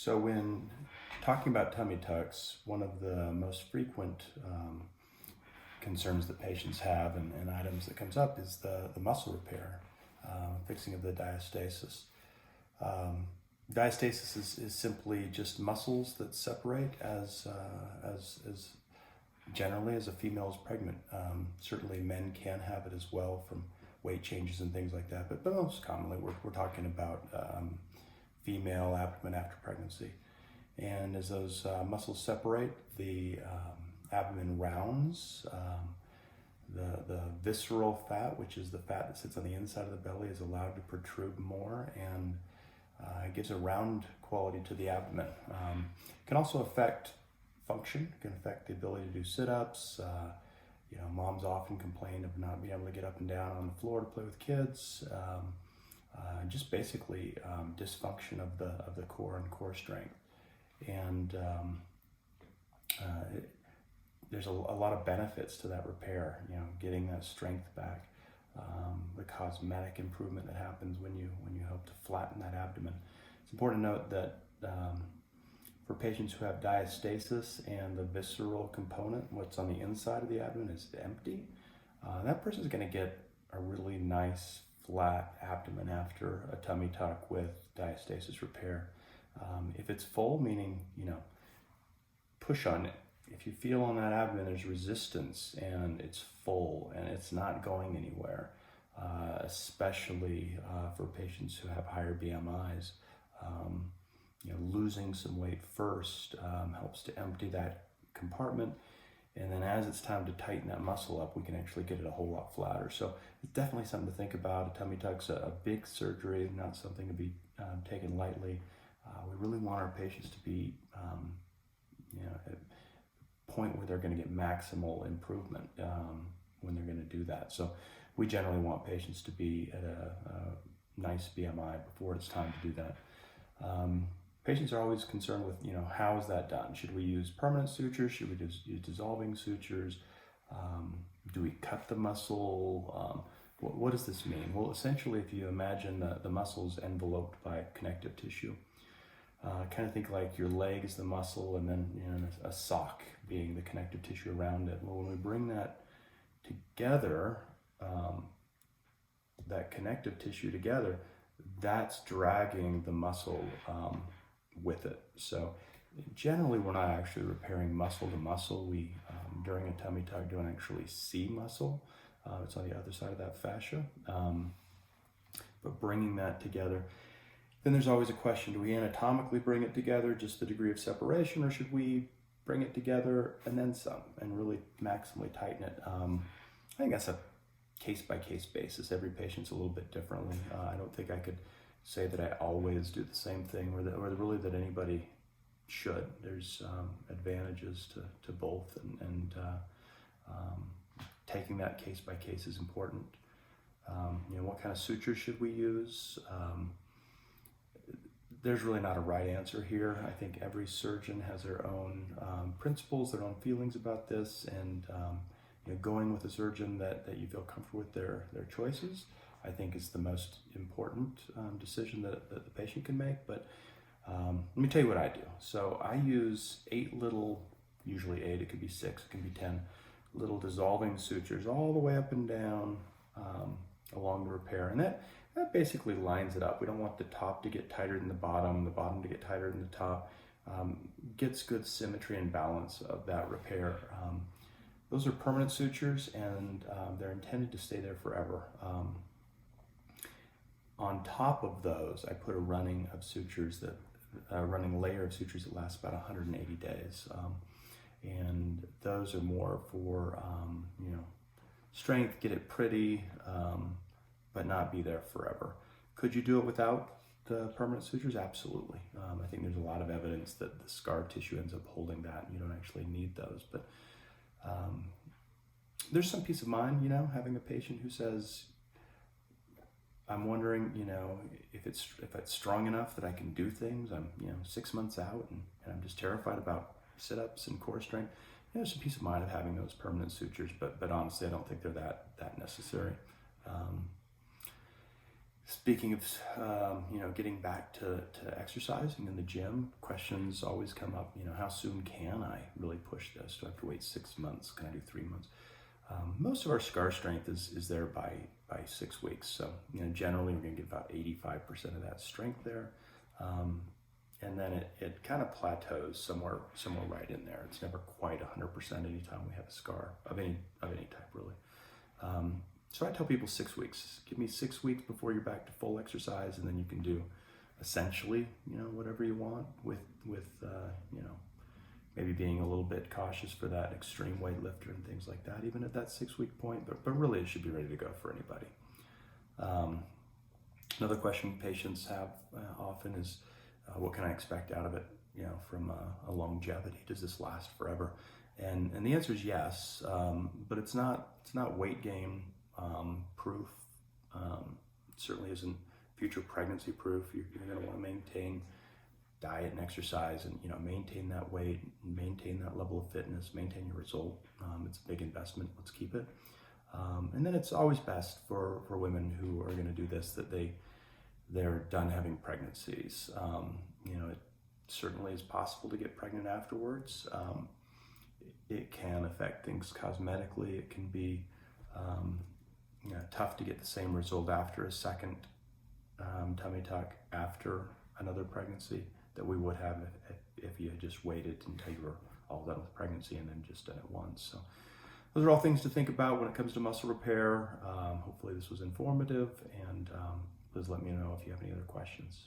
So when talking about tummy tucks, one of the most frequent concerns that patients have and items that comes up is the muscle repair, fixing of the diastasis. Diastasis is simply just muscles that separate as generally as a female is pregnant. Certainly men can have it as well from weight changes and things like that, but most commonly we're talking about female abdomen after pregnancy. And as those muscles separate, the abdomen rounds. The visceral fat, which is the fat that sits on the inside of the belly, is allowed to protrude more, and it gives a round quality to the abdomen. It can also affect function. It can affect the ability to do sit-ups. Moms often complain of not being able to get up and down on the floor to play with kids. Just basically dysfunction of the core and core strength. And there's a lot of benefits to that repair, getting that strength back, the cosmetic improvement that happens when you help to flatten that abdomen. It's important to note that for patients who have diastasis and the visceral component, what's on the inside of the abdomen is empty, that person's going to get a really nice flat abdomen after a tummy tuck with diastasis repair. If it's full, meaning, push on it. If you feel on that abdomen there's resistance and it's full and it's not going anywhere, especially for patients who have higher BMIs, losing some weight first helps to empty that compartment. And then as it's time to tighten that muscle up, we can actually get it a whole lot flatter. So it's definitely something to think about. A tummy tuck's a big surgery, not something to be taken lightly. We really want our patients to be at a point where they're going to get maximal improvement when they're going to do that. So we generally want patients to be at a nice BMI before it's time to do that. Patients are always concerned with, how is that done? Should we use permanent sutures? Should we just use dissolving sutures? Do we cut the muscle? What does this mean? Well, essentially, if you imagine the muscles enveloped by connective tissue, kind of think like your leg is the muscle and then a sock being the connective tissue around it. Well, when we bring that together, that connective tissue together, that's dragging the muscle with it. So generally we're not actually repairing muscle to muscle. We during a tummy tuck don't actually see muscle. It's on the other side of that fascia. But bringing that together, then there's always a question: do we anatomically bring it together, just the degree of separation, or should we bring it together and then some and really maximally tighten it? I think that's a case-by-case basis. Every patient's a little bit differently. I don't think I could say that I always do the same thing, or really that anybody should. There's advantages to both, and taking that case-by-case is important. What kind of sutures should we use? There's really not a right answer here. I think every surgeon has their own principles, their own feelings about this, and going with a surgeon that you feel comfortable with their choices, I think is the most important decision that the patient can make. But let me tell you what I do. So I use 8 little, usually 8, it could be 6, it can be 10, little dissolving sutures all the way up and down along the repair. And that basically lines it up. We don't want the top to get tighter than the bottom to get tighter than the top. Gets good symmetry and balance of that repair. Those are permanent sutures, and they're intended to stay there forever. On top of those, I put a running layer of sutures that lasts about 180 days. And those are more for, strength, get it pretty, but not be there forever. Could you do it without the permanent sutures? Absolutely. I think there's a lot of evidence that the scar tissue ends up holding that, and you don't actually need those. But there's some peace of mind, having a patient who says, I'm wondering, if it's strong enough that I can do things. I'm, 6 months out, and I'm just terrified about sit-ups and core strength. There's some peace of mind of having those permanent sutures, but honestly, I don't think they're that necessary. Speaking of, getting back to exercising in the gym, questions always come up. How soon can I really push this? Do I have to wait 6 months? Can I do 3 months? Most of our scar strength is there by 6 weeks. So, generally we're going to get about 85% of that strength there. And then it kind of plateaus somewhere right in there. It's never quite 100% anytime we have a scar of any type, really. So I tell people 6 weeks. Give me 6 weeks before you're back to full exercise, and then you can do essentially, whatever you want with maybe being a little bit cautious for that extreme weightlifter and things like that, even at that 6 week point. But really, it should be ready to go for anybody. Another question patients have often is, what can I expect out of it? From a longevity. Does this last forever? And the answer is yes, but it's not weight gain proof. It certainly isn't future pregnancy proof. You're going to want to maintain diet and exercise, and maintain that weight, maintain that level of fitness, maintain your result. It's a big investment. Let's keep it. And then it's always best for women who are going to do this that they're done having pregnancies. It certainly is possible to get pregnant afterwards. It can affect things cosmetically. It can be tough to get the same result after a second tummy tuck after another pregnancy that we would have if you had just waited until you were all done with pregnancy and then just done it once. So those are all things to think about when it comes to muscle repair. Hopefully this was informative, and please let me know if you have any other questions.